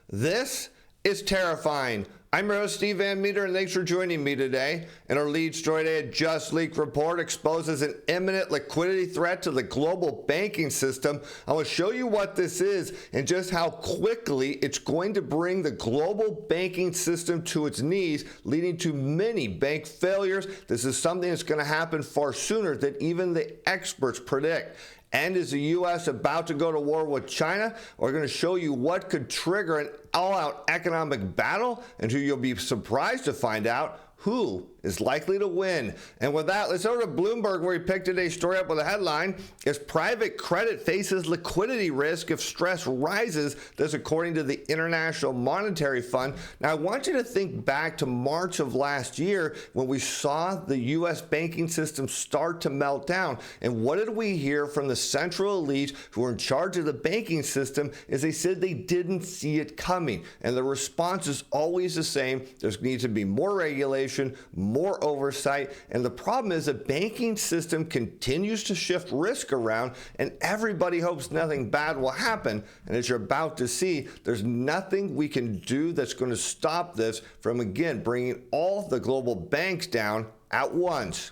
This is terrifying. I'm your host, Steve Van Metre, and thanks for joining me today. And our lead story today, a Just Leaked report exposes an imminent liquidity threat to the global banking system. I will show you what this is and just how quickly it's going to bring the global banking system to its knees, leading to many bank failures. This is something that's going to happen far sooner than even the experts predict. And is the U.S. about to go to war with China? We're going to show you what could trigger an all-out economic battle, and who you'll be surprised to find out who is likely to win. And with that, let's go to Bloomberg, where he picked today's story up with a headline: "As private credit faces liquidity risk if stress rises." This according to the International Monetary Fund. Now, I want you to think back to March of last year when we saw the U.S. banking system start to melt down. And what did we hear from the central elites who were in charge of the banking system? Is they said they didn't see it coming. And the response is always the same: there needs to be more regulation, more oversight. And the problem is the banking system continues to shift risk around, and everybody hopes nothing bad will happen. And as you're about to see, there's nothing we can do that's going to stop this from, again, bringing all the global banks down at once.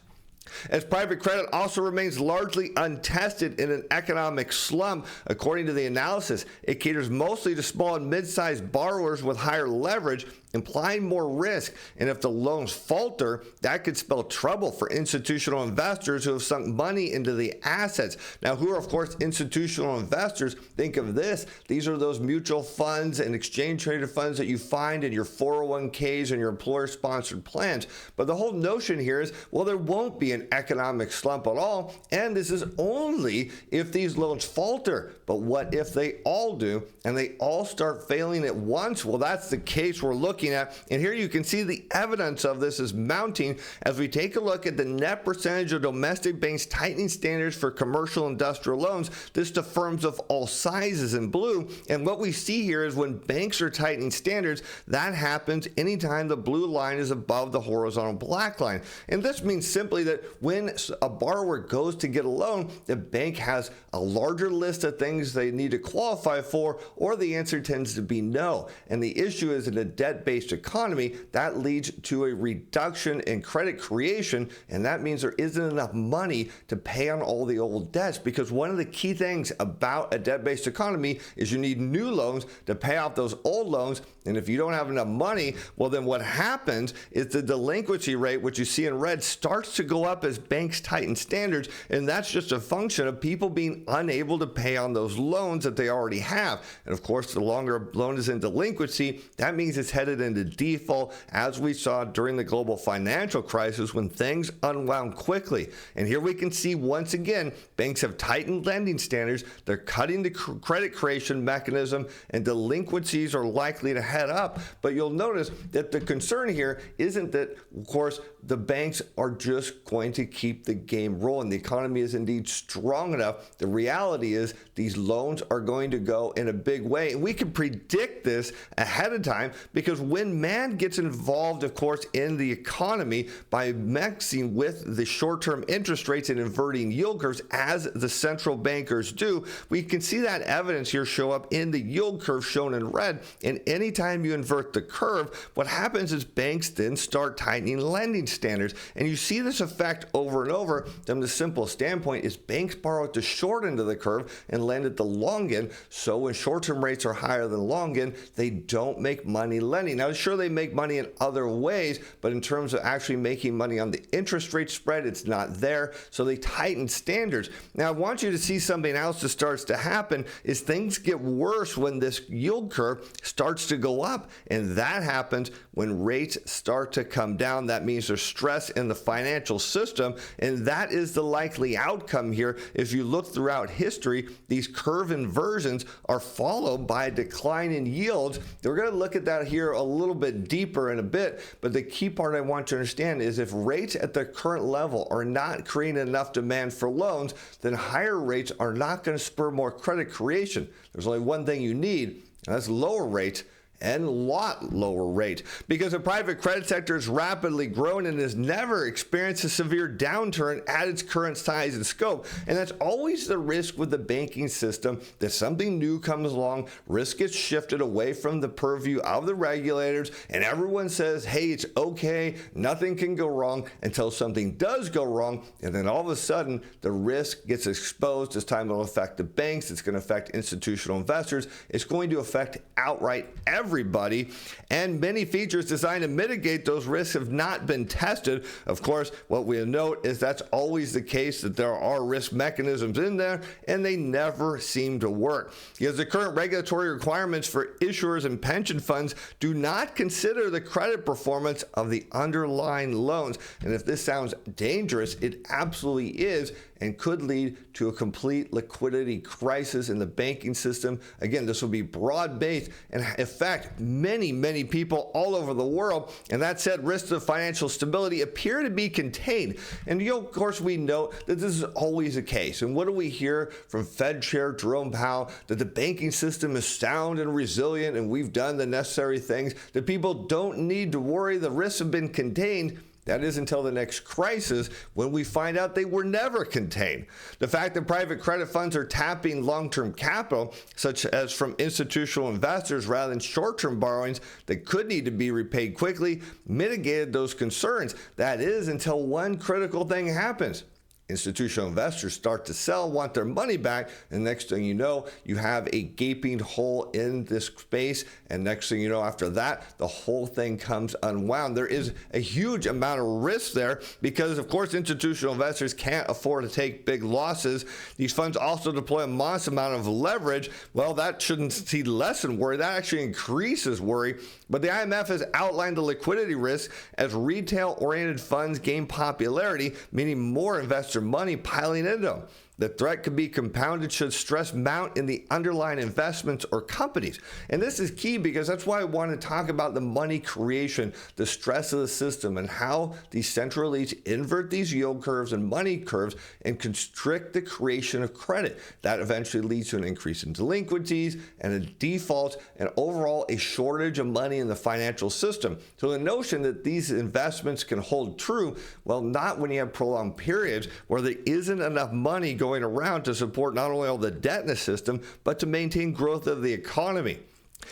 As private credit also remains largely untested in an economic slump, according to the analysis, it caters mostly to small and mid-sized borrowers with higher leverage, implying more risk. And if the loans falter, that could spell trouble for institutional investors who have sunk money into the assets. Now, who are, of course, institutional investors? Think of this. These are those mutual funds and exchange-traded funds that you find in your 401ks and your employer-sponsored plans. But the whole notion here is, well, there won't be an economic slump at all, and this is only if these loans falter. But what if they all do, and they all start failing at once? Well, that's the case we're looking at, and here you can see the evidence of this is mounting as we take a look at the net percentage of domestic banks tightening standards for commercial industrial loans. This to firms of all sizes in blue. And what we see here is when banks are tightening standards, that happens anytime the blue line is above the horizontal black line. And this means simply that when a borrower goes to get a loan, the bank has a larger list of things they need to qualify for, or the answer tends to be no. And the issue is in a debt-based economy, that leads to a reduction in credit creation, and that means there isn't enough money to pay on all the old debts, because one of the key things about a debt-based economy is you need new loans to pay off those old loans. And if you don't have enough money, well, then what happens is the delinquency rate, which you see in red, starts to go up as banks tighten standards, and that's just a function of people being unable to pay on those loans that they already have. And of course, the longer a loan is in delinquency, that means it's headed into default, as we saw during the global financial crisis when things unwound quickly. And here we can see once again, banks have tightened lending standards, they're cutting the credit creation mechanism, and delinquencies are likely to head up. But you'll notice that the concern here isn't that, of course, the banks are just going to keep the game rolling. The economy is indeed strong enough. The reality is these loans are going to go in a big way. And we can predict this ahead of time, because when man gets involved, of course, in the economy by mixing with the short-term interest rates and inverting yield curves, as the central bankers do, we can see that evidence here show up in the yield curve shown in red. And anytime you invert the curve, what happens is banks then start tightening lending standards. And you see this effect over and over. From the simple standpoint is banks borrow at the short end of the curve and lend at the long end. So when short-term rates are higher than long end, they don't make money lending. Now, sure, they make money in other ways, but in terms of actually making money on the interest rate spread, it's not there. So they tighten standards. Now, I want you to see something else that starts to happen is things get worse when this yield curve starts to go up. And that happens when rates start to come down. That means there's stress in the financial system. And that is the likely outcome here. If you look throughout history, these curve inversions are followed by a decline in yields. We're going to look at that here a little bit deeper in a bit. But the key part I want to understand is if rates at the current level are not creating enough demand for loans, then higher rates are not going to spur more credit creation. There's only one thing you need, and that's lower rates. and a lot lower rate, because the private credit sector has rapidly grown and has never experienced a severe downturn at its current size and scope. And that's always the risk with the banking system, that something new comes along, risk gets shifted away from the purview of the regulators, and everyone says, hey, it's okay, nothing can go wrong, until something does go wrong, and then all of a sudden the risk gets exposed. This time it'll affect the banks, it's going to affect institutional investors, it's going to affect outright everybody, and many features designed to mitigate those risks have not been tested. Of course, what we note is that's always the case, that there are risk mechanisms in there and they never seem to work, because the current regulatory requirements for issuers and pension funds do not consider the credit performance of the underlying loans. And if this sounds dangerous, it absolutely is, and could lead to a complete liquidity crisis in the banking system. Again, this will be broad-based and affect many people all over the world. And that said, risks of financial stability appear to be contained. And of course, we note that this is always the case. And what do we hear from Fed Chair Jerome Powell? That the banking system is sound and resilient, and we've done the necessary things, that people don't need to worry, the risks have been contained. That is until the next crisis, when we find out they were never contained. The fact that private credit funds are tapping long-term capital, such as from institutional investors rather than short-term borrowings that could need to be repaid quickly, mitigated those concerns. That is until one critical thing happens. Institutional investors start to sell, want their money back, and next thing you know, you have a gaping hole in this space, and next thing you know, after that, the whole thing comes unwound. There is a huge amount of risk there, because of course institutional investors can't afford to take big losses. These funds also deploy a modest amount of leverage. Well, that shouldn't see lessen worry, that actually increases worry. But the IMF has outlined the liquidity risk as retail-oriented funds gain popularity, meaning more investor money piling into them. The threat could be compounded should stress mount in the underlying investments or companies. And this is key, because that's why I want to talk about the money creation, the stress of the system, and how these central elites invert these yield curves and money curves and constrict the creation of credit. That eventually leads to an increase in delinquencies and a default, and overall a shortage of money in the financial system. So the notion that these investments can hold true, well, not when you have prolonged periods where there isn't enough money going around to support not only all the debt in the system, but to maintain growth of the economy.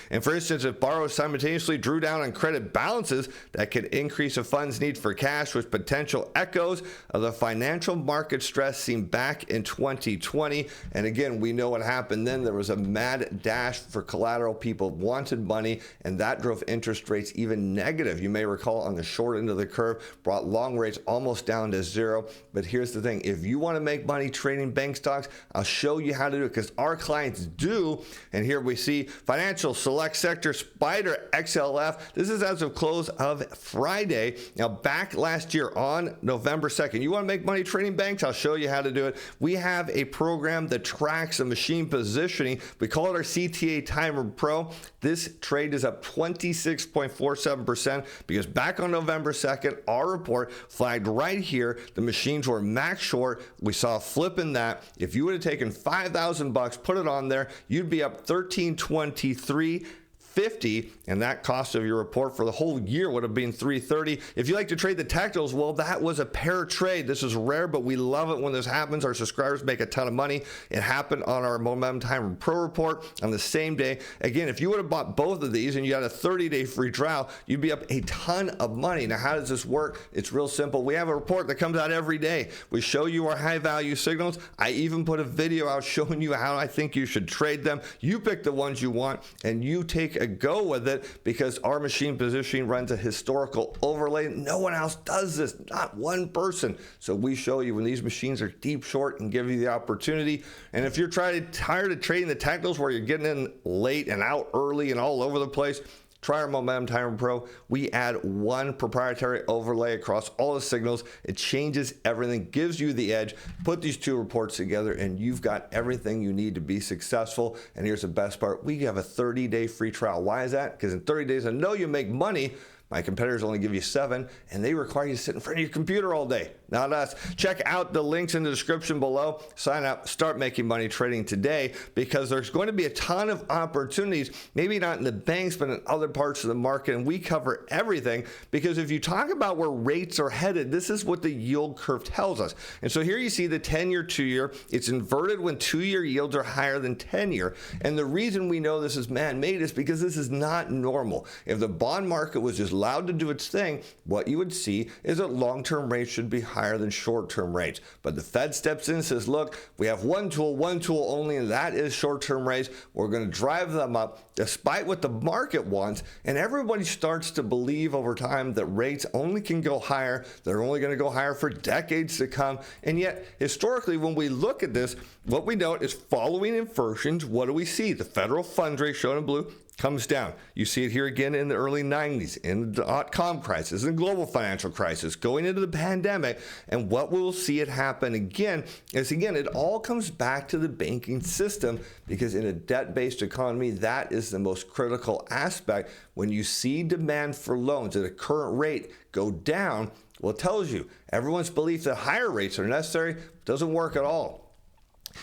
And for instance, if borrowers simultaneously drew down on credit balances, that could increase a fund's need for cash, with potential echoes of the financial market stress seen back in 2020. And again, we know what happened then. There was a mad dash for collateral. People wanted money, and that drove interest rates even negative. You may recall on the short end of the curve, brought long rates almost down to zero. But here's the thing. If you want to make money trading bank stocks, I'll show you how to do it, because our clients do. And here we see financial select sector Spider XLF. This is as of close of Friday. Now, back last year on November 2nd, you want to make money trading banks? I'll show you how to do it. We have a program that tracks the machine positioning. We call it our CTA Timer Pro. This trade is up 26.47%, because back on November 2nd, our report flagged right here the machines were max short. We saw a flip in that. If you would have taken $5,000, put it on there, you'd be up 1323.50, and that cost of your report for the whole year would have been $330. If you like to trade the technicals, well, that was a pair trade. This is rare, but we love it when this happens. Our subscribers make a ton of money. It happened on our Momentum Timer Pro report on the same day. Again, if you would have bought both of these and you had a 30-day free trial, you'd be up a ton of money. Now, how does this work? It's real simple. We have a report that comes out every day. We show you our high-value signals. I even put a video out showing you how I think you should trade them. You pick the ones you want, and you take a go with it, because our machine positioning runs a historical overlay. No one else does this, not one person. So we show you when these machines are deep short and give you the opportunity. And if you're tired of trading the technicals where you're getting in late and out early and all over the place, try our Momentum Timer Pro. We add one proprietary overlay across all the signals. It changes everything, gives you the edge. Put these two reports together, and you've got everything you need to be successful. And here's the best part. We have a 30-day free trial. Why is that? Because in 30 days, I know you make money, My competitors only give you 7, and they require you to sit in front of your computer all day. Not us. Check out the links in the description below. Sign up, start making money trading today, because there's going to be a ton of opportunities, maybe not in the banks, but in other parts of the market. And we cover everything, because if you talk about where rates are headed, this is what the yield curve tells us. And so here you see the 10-year, 2-year. It's inverted when 2-year yields are higher than 10-year. And the reason we know this is man-made is because this is not normal. If the bond market was just allowed to do its thing, what you would see is that long-term rates should be higher than short-term rates. But the Fed steps in and says, look, we have one tool only, and that is short-term rates. We're going to drive them up despite what the market wants. And everybody starts to believe over time that rates only can go higher. They're only going to go higher for decades to come. And yet, historically, when we look at this, what we note is following inversions, what do we see? The federal funds rate, shown in blue, comes down. You see it here again in the early 90s, in the dot-com crisis, in the global financial crisis, going into the pandemic. And what we'll see it happen again is, again, it all comes back to the banking system, because in a debt-based economy, that is the most critical aspect. When you see demand for loans at a current rate go down, well, it tells you everyone's belief that higher rates are necessary doesn't work at all.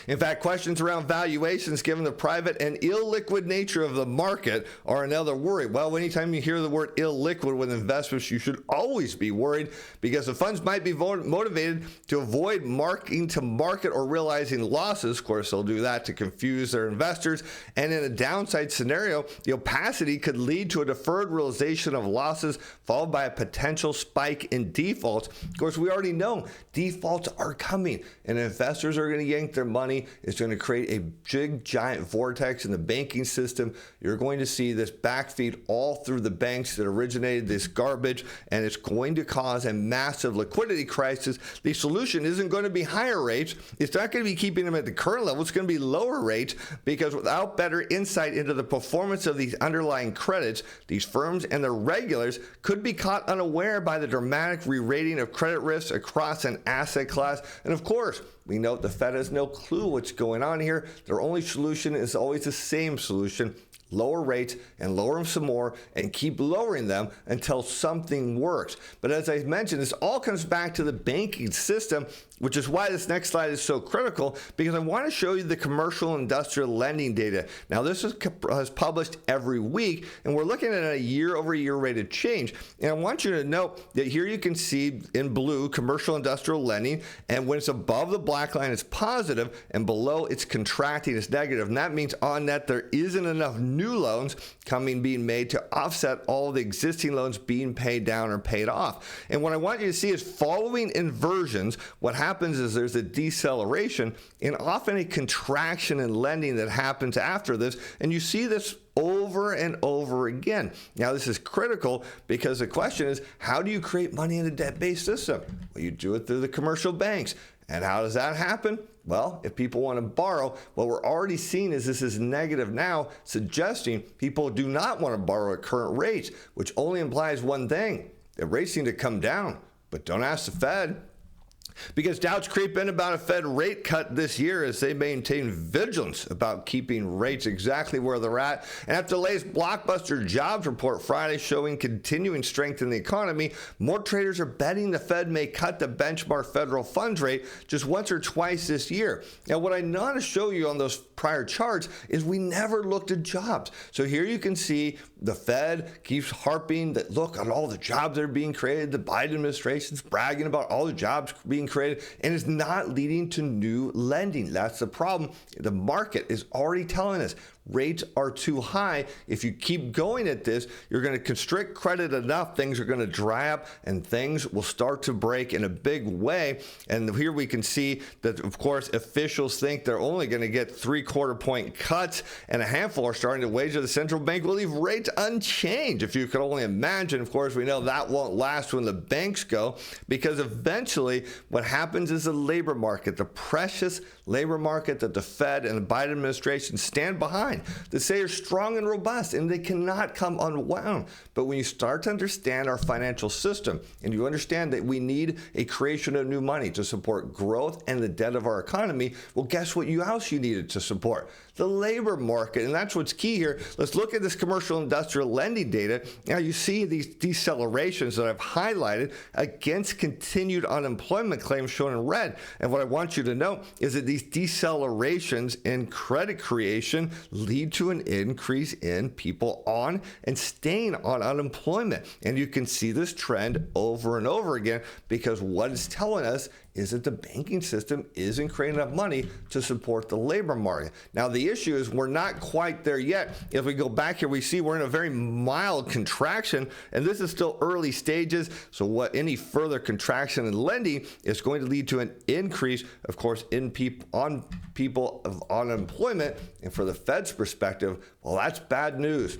In fact, questions around valuations, given the private and illiquid nature of the market, are another worry. Well, anytime you hear the word illiquid with investments, you should always be worried, because the funds might be motivated to avoid marking to market or realizing losses. Of course, they'll do that to confuse their investors. And in a downside scenario, the opacity could lead to a deferred realization of losses, followed by a potential spike in defaults. Of course, we already know defaults are coming, and investors are going to yank their money. It's going to create a big, giant vortex in the banking system. You're going to see this backfeed all through the banks that originated this garbage, and it's going to cause a massive liquidity crisis. The solution isn't going to be higher rates. It's not going to be keeping them at the current level. It's going to be lower rates, because without better insight into the performance of these underlying credits, these firms and their regulators could be caught unaware by the dramatic re-rating of credit risks across an asset class. And of course, we note the Fed has no clue what's going on here. Their only solution is always the same solution: lower rates and lower them some more and keep lowering them until something works. But as I mentioned, this all comes back to the banking system, which is why this next slide is so critical, because I want to show you the commercial industrial lending data. Now, this is published every week, and we're looking at a year-over-year rate of change. And I want you to note that here you can see in blue commercial industrial lending, and when it's above the black line, it's positive, and below it's contracting, it's negative. And that means on net there isn't enough new loans being made to offset all the existing loans being paid down or paid off. And what I want you to see is, following inversions, what happens is there's a deceleration and often a contraction in lending that happens after this. And you see this over and over again. Now, this is critical, because the question is, how do you create money in a debt-based system? Well, you do it through the commercial banks. And how does that happen? Well, if people want to borrow, what we're already seeing is this is negative now, suggesting people do not want to borrow at current rates, which only implies one thing: that rates need to come down. But don't ask the Fed, because doubts creep in about a Fed rate cut this year as they maintain vigilance about keeping rates exactly where they're at. And after the latest blockbuster jobs report Friday showing continuing strength in the economy, more traders are betting the Fed may cut the benchmark federal funds rate just once or twice this year. Now, what I want to show you on those prior charts is we never looked at jobs. So here you can see the Fed keeps harping that, look at all the jobs that are being created. The Biden administration's bragging about all the jobs being created, and it's not leading to new lending. That's the problem. The market is already telling us rates are too high. If you keep going at this, you're going to constrict credit enough, things are going to dry up, and things will start to break in a big way. And here we can see that, of course, officials think they're only going to get 3/4 point cuts, and a handful are starting to wager the central bank will leave rates unchanged. If you could only imagine. Of course, we know that won't last when the banks go, because eventually what happens is the labor market, the precious labor market that the Fed and the Biden administration stand behind, designed to say are strong and robust, and they cannot come unwound. But when you start to understand our financial system, and you understand that we need a creation of new money to support growth and the debt of our economy, well, guess what else you needed to support? The labor market, and that's what's key here. Let's look at this commercial industrial lending data. Now you see these decelerations that I've highlighted against continued unemployment claims shown in red. And what I want you to know is that these decelerations in credit creation lead to an increase in people on and staying on unemployment. And you can see this trend over and over again, because what it's telling us is that the banking system isn't creating enough money to support the labor market. Now, the issue is we're not quite there yet. If we go back here, we see we're in a very mild contraction, and this is still early stages. So any further contraction in lending is going to lead to an increase, of course, in people of unemployment. And for the Fed's perspective, well, that's bad news.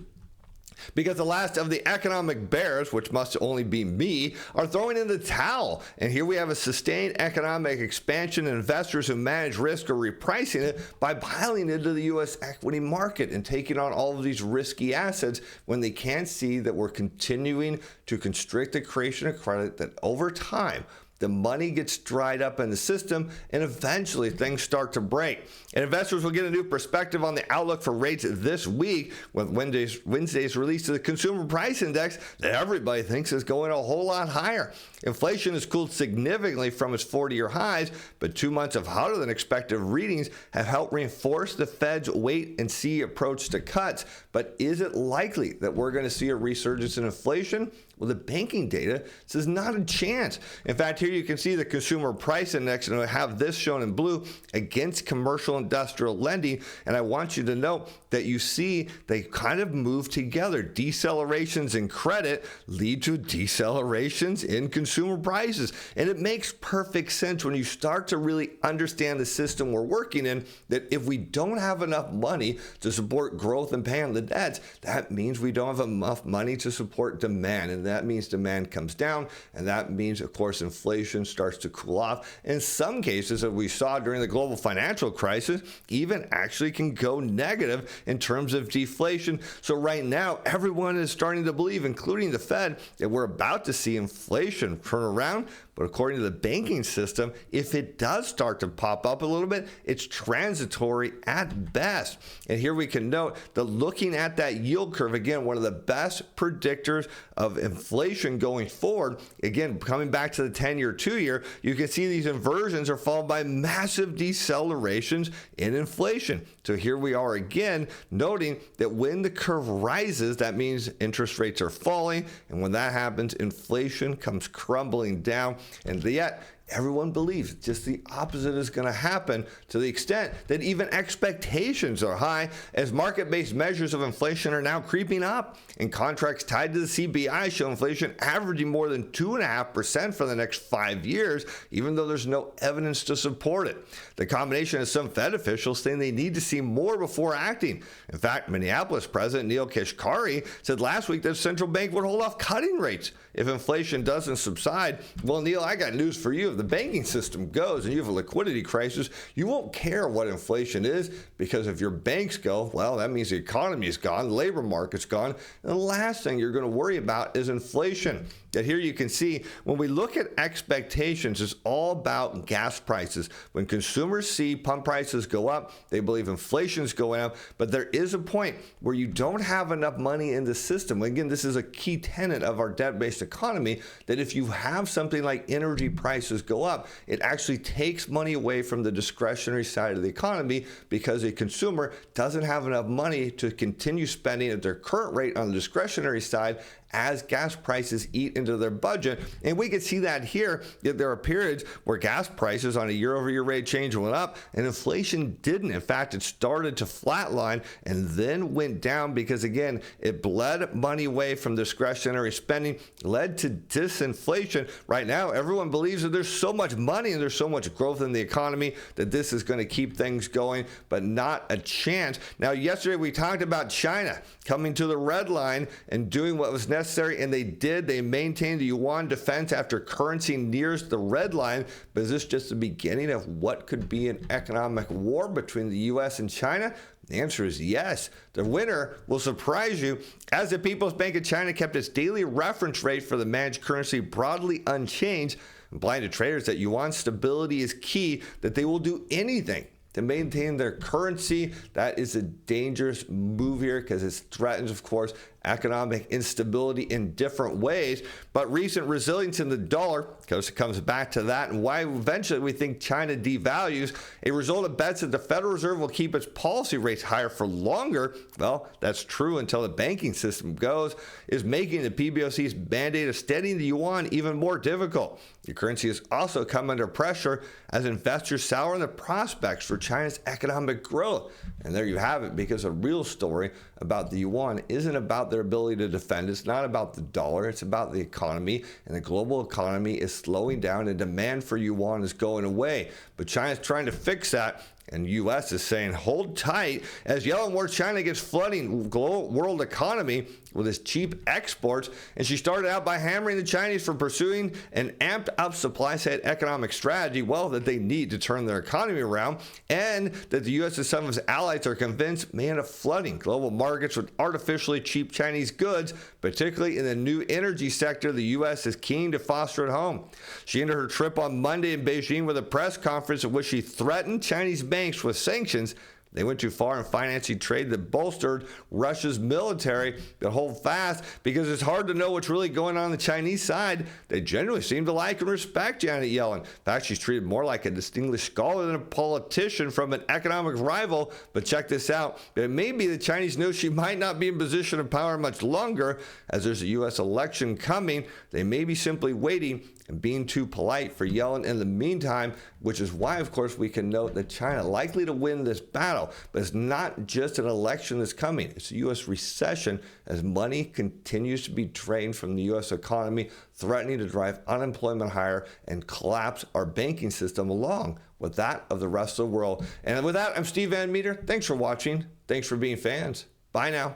Because the last of the economic bears, which must only be me, are throwing in the towel. And here we have a sustained economic expansion, and investors who manage risk are repricing it by piling into the U.S. equity market and taking on all of these risky assets when they can't see that we're continuing to constrict the creation of credit, that over time, the money gets dried up in the system, and eventually things start to break. And investors will get a new perspective on the outlook for rates this week with Wednesday's release of the Consumer Price Index that everybody thinks is going a whole lot higher. Inflation has cooled significantly from its 40-year highs, but 2 months of hotter than expected readings have helped reinforce the Fed's wait-and-see approach to cuts. But is it likely that we're going to see a resurgence in inflation? Well, the banking data says not a chance. In fact, here you can see the Consumer Price Index, and I have this shown in blue against commercial industrial lending. And I want you to know that you see they kind of move together. Decelerations in credit lead to decelerations in consumer prices. And it makes perfect sense when you start to really understand the system we're working in, that if we don't have enough money to support growth and paying the debts, that means we don't have enough money to support demand. And that means demand comes down, and that means, of course, inflation starts to cool off. In some cases, as we saw during the global financial crisis, even actually can go negative in terms of deflation. So right now, everyone is starting to believe, including the Fed, that we're about to see inflation turn around. But according to the banking system, if it does start to pop up a little bit, it's transitory at best. And here we can note that looking at that yield curve, again, one of the best predictors of inflation going forward, again, coming back to the 10-year, 2-year, you can see these inversions are followed by massive decelerations in inflation. So here we are again, noting that when the curve rises, that means interest rates are falling. And when that happens, inflation comes crumbling down. And yet, everyone believes just the opposite is going to happen, to the extent that even expectations are high, as market-based measures of inflation are now creeping up. And contracts tied to the CPI show inflation averaging more than 2.5% for the next 5 years, even though there's no evidence to support it. The combination of some Fed officials saying they need to see more before acting. In fact, Minneapolis President Neil Kashkari said last week that the central bank would hold off cutting rates if inflation doesn't subside. Well, Neil, I got news for you. If the banking system goes and you have a liquidity crisis, you won't care what inflation is, because if your banks go, well, that means the economy is gone, the labor market's gone, and the last thing you're going to worry about is inflation. That here you can see, when we look at expectations, it's all about gas prices. When consumers see pump prices go up, they believe inflation is going up, but there is a point where you don't have enough money in the system. Again, this is a key tenet of our debt-based economy, that if you have something like energy prices go up, it actually takes money away from the discretionary side of the economy, because a consumer doesn't have enough money to continue spending at their current rate on the discretionary side as gas prices eat into their budget. And we can see that here, that there are periods where gas prices on a year-over-year rate change went up and inflation didn't. In fact, it started to flatline and then went down, because again, it bled money away from discretionary spending, led to disinflation. Right now, everyone believes that there's so much money and there's so much growth in the economy that this is going to keep things going, but not a chance. Now, yesterday we talked about China coming to the red line and doing what was necessary necessary, and they did. They maintained the yuan defense after currency nears the red line. But is this just the beginning of what could be an economic war between the U.S. and China? The answer is yes. The winner will surprise you, as the People's Bank of China kept its daily reference rate for the managed currency broadly unchanged, implying to traders that yuan stability is key, that they will do anything to maintain their currency. That is a dangerous move here because it threatens, of course, economic instability in different ways. But recent resilience in the dollar, because it comes back to that, and why eventually we think China devalues, a result of bets that the Federal Reserve will keep its policy rates higher for longer. Well, that's true until the banking system goes, is making the PBOC's mandate of steadying the yuan even more difficult. The currency has also come under pressure as investors sour on the prospects for China's economic growth. And there you have it, because a real story about the yuan isn't about their ability to defend. It's not about the dollar. It's about the economy. And the global economy is slowing down and demand for yuan is going away. But China's trying to fix that. And the U.S. is saying, hold tight, as Yellen warns China gets flooding world economy with its cheap exports. And she started out by hammering the Chinese for pursuing an amped up supply side economic strategy, well, that they need to turn their economy around, and that the U.S. and some of its allies are convinced may end up flooding global markets with artificially cheap Chinese goods, particularly in the new energy sector the U.S. is keen to foster at home. She ended her trip on Monday in Beijing with a press conference in which she threatened Chinese banks with sanctions. They went too far in financing trade that bolstered Russia's military. But hold fast, because it's hard to know what's really going on the Chinese side. They generally seem to like and respect Janet Yellen. In fact, she's treated more like a distinguished scholar than a politician from an economic rival. But check this out. It may be the Chinese know she might not be in position of power much longer, as there's a U.S. election coming. They may be simply waiting and being too polite for Yellen in the meantime, which is why, of course, we can note that China likely to win this battle. But it's not just an election that's coming. It's a U.S. recession as money continues to be drained from the U.S. economy, threatening to drive unemployment higher and collapse our banking system along with that of the rest of the world. And with that, I'm Steve Van Metre. Thanks for watching. Thanks for being fans. Bye now.